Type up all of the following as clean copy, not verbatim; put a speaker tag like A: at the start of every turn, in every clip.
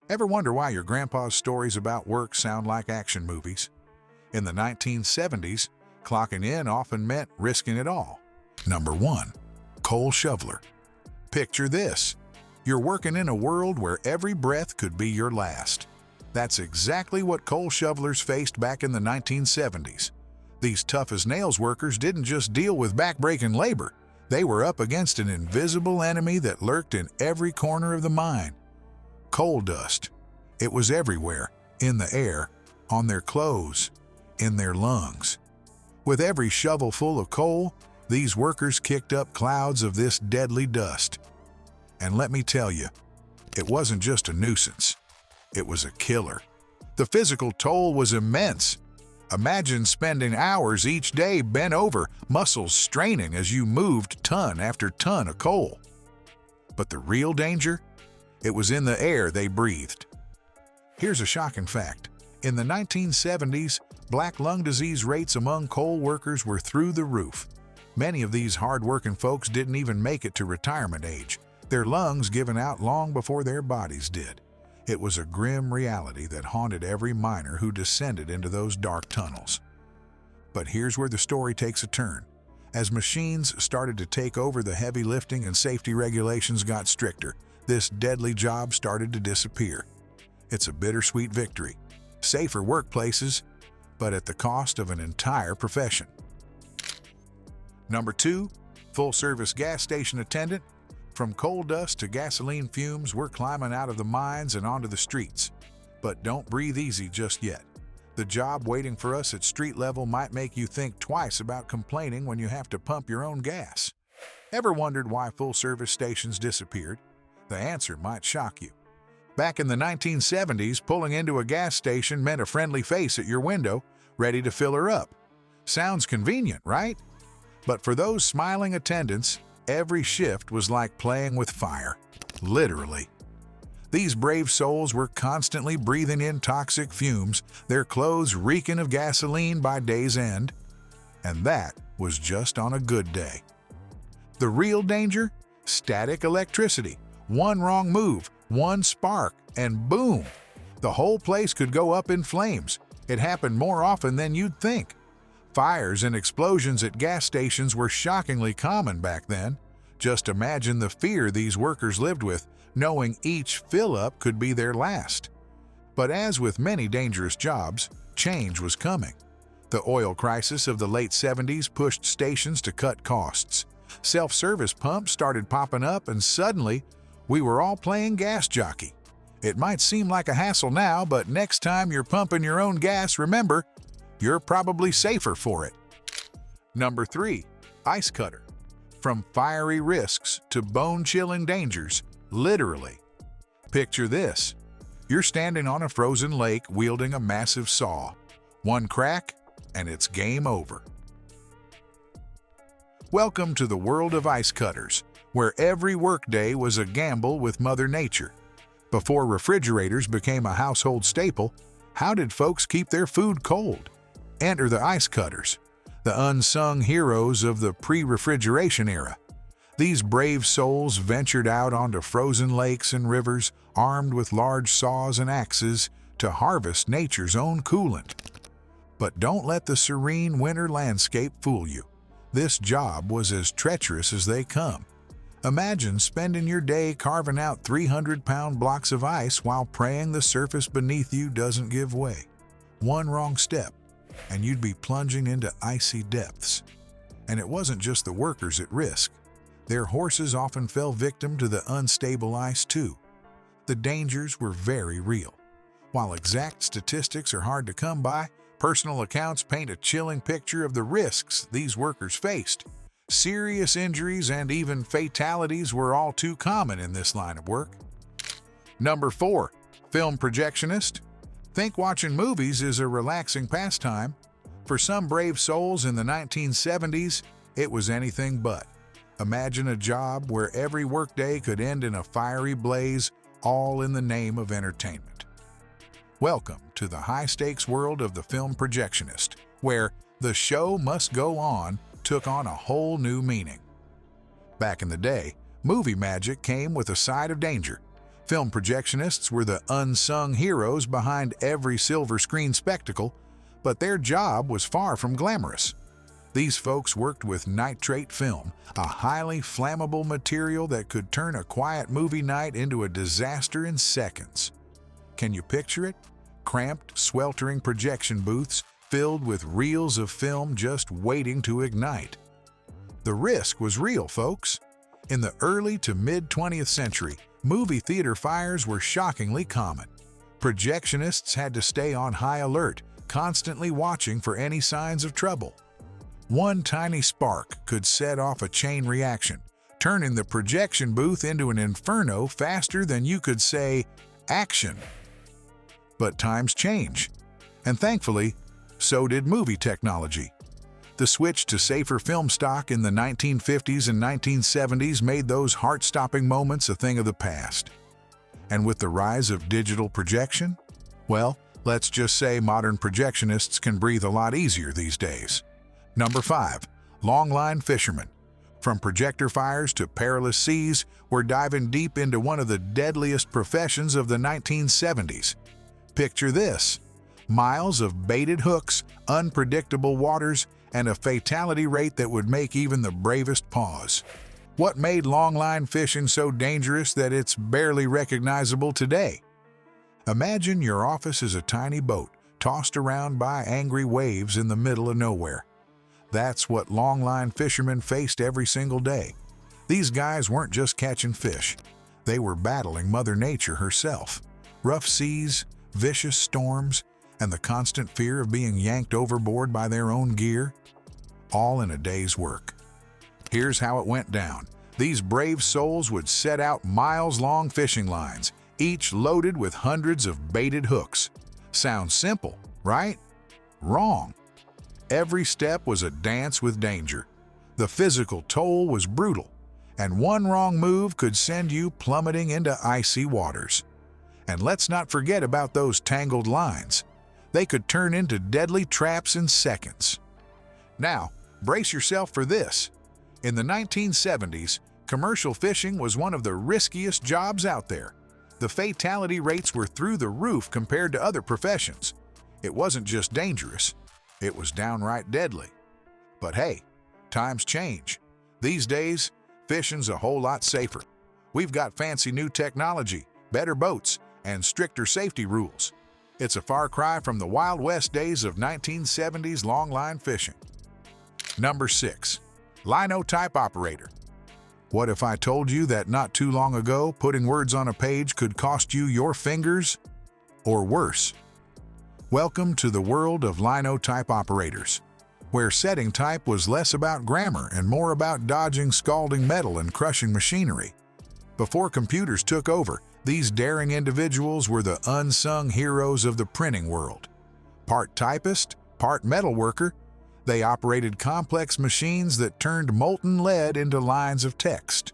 A: Ever wonder why your grandpa's stories about work sound like action movies? In the 1970s, clocking in often meant risking it all. Number 1. Coal shoveler. Picture this. You're working in a world where every breath could be your last. That's exactly what coal shovelers faced back in the 1970s. These tough-as-nails workers didn't just deal with back-breaking labor. They were up against an invisible enemy that lurked in every corner of the mine. Coal dust. It was everywhere, in the air, on their clothes, in their lungs. With every shovelful of coal, these workers kicked up clouds of this deadly dust. And let me tell you, it wasn't just a nuisance. It was a killer. The physical toll was immense. Imagine spending hours each day bent over, muscles straining as you moved ton after ton of coal. But the real danger? It was in the air they breathed. Here's a shocking fact. In the 1970s, black lung disease rates among coal workers were through the roof. Many of these hard-working folks didn't even make it to retirement age, their lungs given out long before their bodies did. It was a grim reality that haunted every miner who descended into those dark tunnels. But here's where the story takes a turn. As machines started to take over, the heavy lifting and safety regulations got stricter. This deadly job started to disappear. It's a bittersweet victory. Safer workplaces, but at the cost of an entire profession. Number 2. Full-service gas station attendant. From coal dust to gasoline fumes, we're climbing out of the mines and onto the streets. But don't breathe easy just yet. The job waiting for us at street level might make you think twice about complaining when you have to pump your own gas. Ever wondered why full-service stations disappeared? The answer might shock you. Back in the 1970s, pulling into a gas station meant a friendly face at your window, ready to fill her up. Sounds convenient, right? But for those smiling attendants, every shift was like playing with fire, literally. These brave souls were constantly breathing in toxic fumes, their clothes reeking of gasoline by day's end. And that was just on a good day. The real danger? Static electricity. One wrong move, one spark, and boom! The whole place could go up in flames. It happened more often than you'd think. Fires and explosions at gas stations were shockingly common back then. Just imagine the fear these workers lived with, knowing each fill-up could be their last. But as with many dangerous jobs, change was coming. The oil crisis of the late 70s pushed stations to cut costs. Self-service pumps started popping up, and suddenly, we were all playing gas jockey. It might seem like a hassle now, but next time you're pumping your own gas, remember, you're probably safer for it. Number 3. Ice cutter. From fiery risks to bone-chilling dangers, literally. Picture this. You're standing on a frozen lake wielding a massive saw. One crack, and it's game over. Welcome to the world of ice cutters, where every workday was a gamble with Mother Nature. Before refrigerators became a household staple, how did folks keep their food cold? Enter the ice cutters, the unsung heroes of the pre-refrigeration era. These brave souls ventured out onto frozen lakes and rivers, armed with large saws and axes, to harvest nature's own coolant. But don't let the serene winter landscape fool you. This job was as treacherous as they come. Imagine spending your day carving out 300-pound blocks of ice while praying the surface beneath you doesn't give way. One wrong step, and you'd be plunging into icy depths. And it wasn't just the workers at risk. Their horses often fell victim to the unstable ice too. The dangers were very real. While exact statistics are hard to come by, personal accounts paint a chilling picture of the risks these workers faced. Serious injuries and even fatalities were all too common in this line of work. Number 4. Film projectionist. Think watching movies is a relaxing pastime. For some brave souls in the 1970s, it was anything but. Imagine a job where every workday could end in a fiery blaze, all in the name of entertainment. Welcome to the high-stakes world of the film projectionist, where the show must go on took on a whole new meaning. Back in the day, movie magic came with a side of danger. Film projectionists were the unsung heroes behind every silver screen spectacle, but their job was far from glamorous. These folks worked with nitrate film, a highly flammable material that could turn a quiet movie night into a disaster in seconds. Can you picture it? Cramped, sweltering projection booths filled with reels of film just waiting to ignite. The risk was real, folks. In the early to mid-20th century, movie theater fires were shockingly common. Projectionists had to stay on high alert, constantly watching for any signs of trouble. One tiny spark could set off a chain reaction, turning the projection booth into an inferno faster than you could say, "Action." But times change, and thankfully, so did movie technology. The switch to safer film stock in the 1950s and 1970s made those heart-stopping moments a thing of the past. And with the rise of digital projection, well, let's just say modern projectionists can breathe a lot easier these days. Number 5. Longline Fisherman. From projector fires to perilous seas, we're diving deep into one of the deadliest professions of the 1970s. Picture this: miles of baited hooks, unpredictable waters, and a fatality rate that would make even the bravest pause. What made longline fishing so dangerous that it's barely recognizable today? Imagine your office is a tiny boat, tossed around by angry waves in the middle of nowhere. That's what longline fishermen faced every single day. These guys weren't just catching fish. They were battling Mother Nature herself. Rough seas, vicious storms, and the constant fear of being yanked overboard by their own gear, all in a day's work. Here's how it went down. These brave souls would set out miles-long fishing lines, each loaded with hundreds of baited hooks. Sounds simple, right? Wrong. Every step was a dance with danger. The physical toll was brutal, and one wrong move could send you plummeting into icy waters. And let's not forget about those tangled lines. They could turn into deadly traps in seconds. Now, brace yourself for this. In the 1970s, commercial fishing was one of the riskiest jobs out there. The fatality rates were through the roof compared to other professions. It wasn't just dangerous, it was downright deadly. But hey, times change. These days, fishing's a whole lot safer. We've got fancy new technology, better boats, and stricter safety rules. It's a far cry from the Wild West days of 1970s longline fishing. Number 6. Linotype operator. What if I told you that not too long ago, putting words on a page could cost you your fingers? Or worse. Welcome to the world of linotype operators, where setting type was less about grammar and more about dodging scalding metal and crushing machinery. Before computers took over, these daring individuals were the unsung heroes of the printing world. Part typist, part metalworker, they operated complex machines that turned molten lead into lines of text.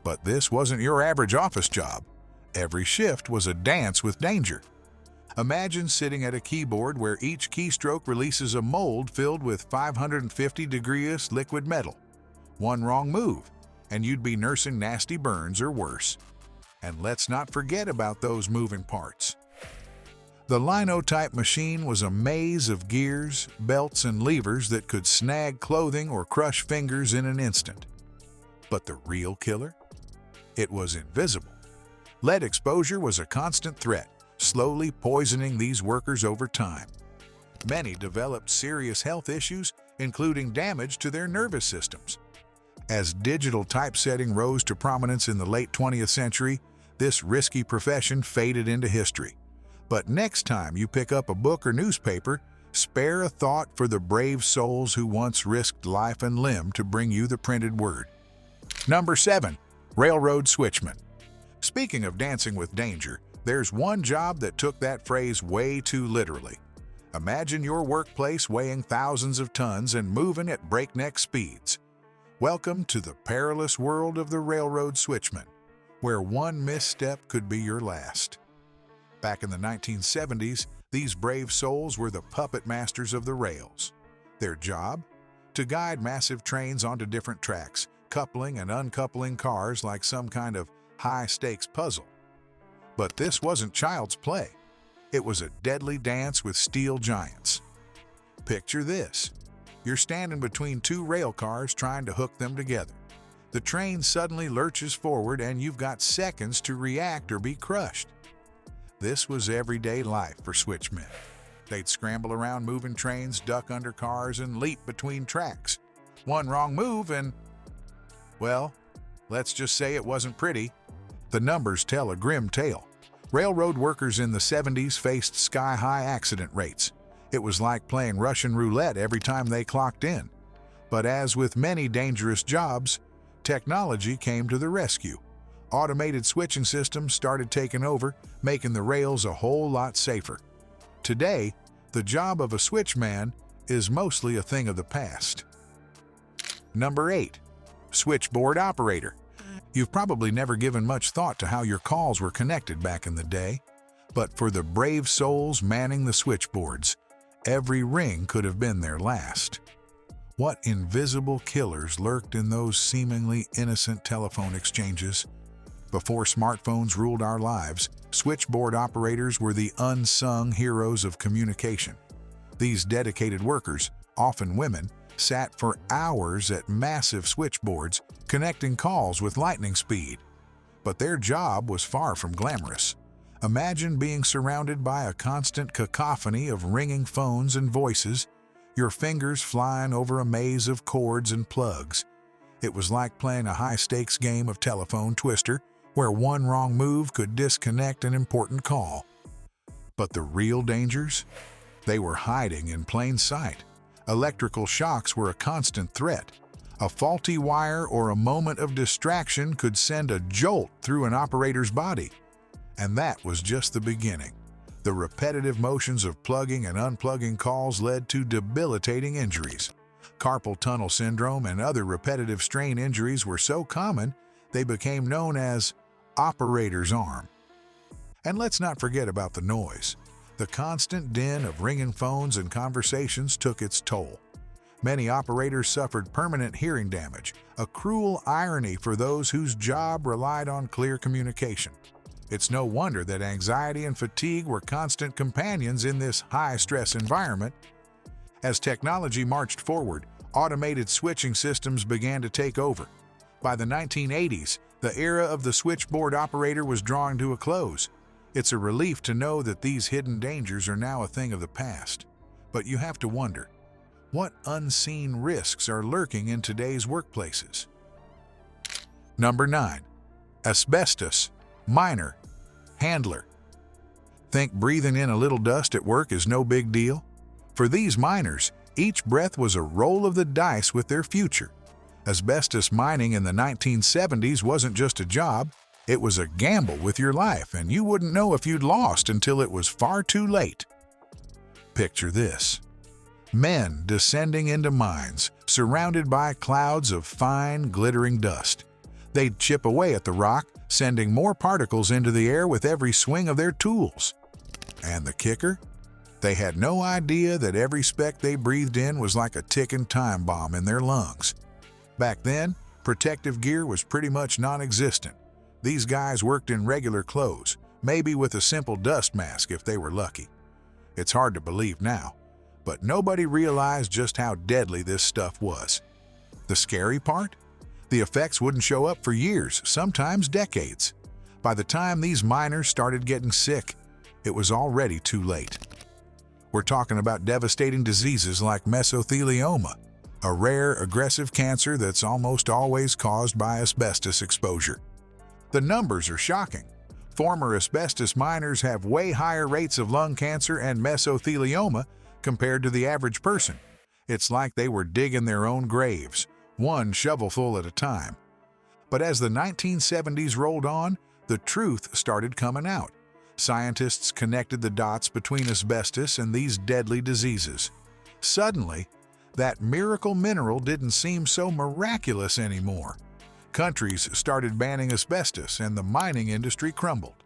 A: But this wasn't your average office job. Every shift was a dance with danger. Imagine sitting at a keyboard where each keystroke releases a mold filled with 550 degrees liquid metal. One wrong move, and you'd be nursing nasty burns or worse. And let's not forget about those moving parts. The linotype machine was a maze of gears, belts, and levers that could snag clothing or crush fingers in an instant. But the real killer? It was invisible. Lead exposure was a constant threat, slowly poisoning these workers over time. Many developed serious health issues, including damage to their nervous systems. As digital typesetting rose to prominence in the late 20th century, this risky profession faded into history. But next time you pick up a book or newspaper, spare a thought for the brave souls who once risked life and limb to bring you the printed word. Number 7. Railroad Switchman. Speaking of dancing with danger, there's one job that took that phrase way too literally. Imagine your workplace weighing thousands of tons and moving at breakneck speeds. Welcome to the perilous world of the railroad switchman, where one misstep could be your last. Back in the 1970s, these brave souls were the puppet masters of the rails. Their job? To guide massive trains onto different tracks, coupling and uncoupling cars like some kind of high-stakes puzzle. But this wasn't child's play. It was a deadly dance with steel giants. Picture this. You're standing between two rail cars trying to hook them together. The train suddenly lurches forward and you've got seconds to react or be crushed. This was everyday life for switchmen. They'd scramble around moving trains, duck under cars, and leap between tracks. One wrong move and, well, let's just say it wasn't pretty. The numbers tell a grim tale. Railroad workers in the 70s faced sky-high accident rates. It was like playing Russian roulette every time they clocked in. But as with many dangerous jobs, technology came to the rescue. Automated switching systems started taking over, making the rails a whole lot safer. Today, the job of a switchman is mostly a thing of the past. Number 8. Switchboard operator. You've probably never given much thought to how your calls were connected back in the day, but for the brave souls manning the switchboards, every ring could have been their last. What invisible killers lurked in those seemingly innocent telephone exchanges? Before smartphones ruled our lives, switchboard operators were the unsung heroes of communication. These dedicated workers, often women, sat for hours at massive switchboards, connecting calls with lightning speed. But their job was far from glamorous. Imagine being surrounded by a constant cacophony of ringing phones and voices, your fingers flying over a maze of cords and plugs. It was like playing a high-stakes game of telephone twister, where one wrong move could disconnect an important call. But the real dangers? They were hiding in plain sight. Electrical shocks were a constant threat. A faulty wire or a moment of distraction could send a jolt through an operator's body. And that was just the beginning. The repetitive motions of plugging and unplugging calls led to debilitating injuries. Carpal tunnel syndrome and other repetitive strain injuries were so common, they became known as operator's arm. And let's not forget about the noise. The constant din of ringing phones and conversations took its toll. Many operators suffered permanent hearing damage, a cruel irony for those whose job relied on clear communication. It's no wonder that anxiety and fatigue were constant companions in this high-stress environment. As technology marched forward, automated switching systems began to take over. By the 1980s, the era of the switchboard operator was drawing to a close. It's a relief to know that these hidden dangers are now a thing of the past. But you have to wonder, what unseen risks are lurking in today's workplaces? Number 9. Asbestos, miner, handler. Think breathing in a little dust at work is no big deal? For these miners, each breath was a roll of the dice with their future. Asbestos mining in the 1970s wasn't just a job, it was a gamble with your life, and you wouldn't know if you'd lost until it was far too late. Picture this. Men descending into mines, surrounded by clouds of fine, glittering dust. They'd chip away at the rock, sending more particles into the air with every swing of their tools. And the kicker? They had no idea that every speck they breathed in was like a ticking time bomb in their lungs. Back then, protective gear was pretty much non-existent. These guys worked in regular clothes, maybe with a simple dust mask if they were lucky. It's hard to believe now, but nobody realized just how deadly this stuff was. The scary part? The effects wouldn't show up for years, sometimes decades. By the time these miners started getting sick, it was already too late. We're talking about devastating diseases like mesothelioma, a rare, aggressive cancer that's almost always caused by asbestos exposure. The numbers are shocking. Former asbestos miners have way higher rates of lung cancer and mesothelioma compared to the average person. It's like they were digging their own graves, one shovelful at a time. But as the 1970s rolled on, the truth started coming out. Scientists connected the dots between asbestos and these deadly diseases. Suddenly, that miracle mineral didn't seem so miraculous anymore. Countries started banning asbestos and the mining industry crumbled.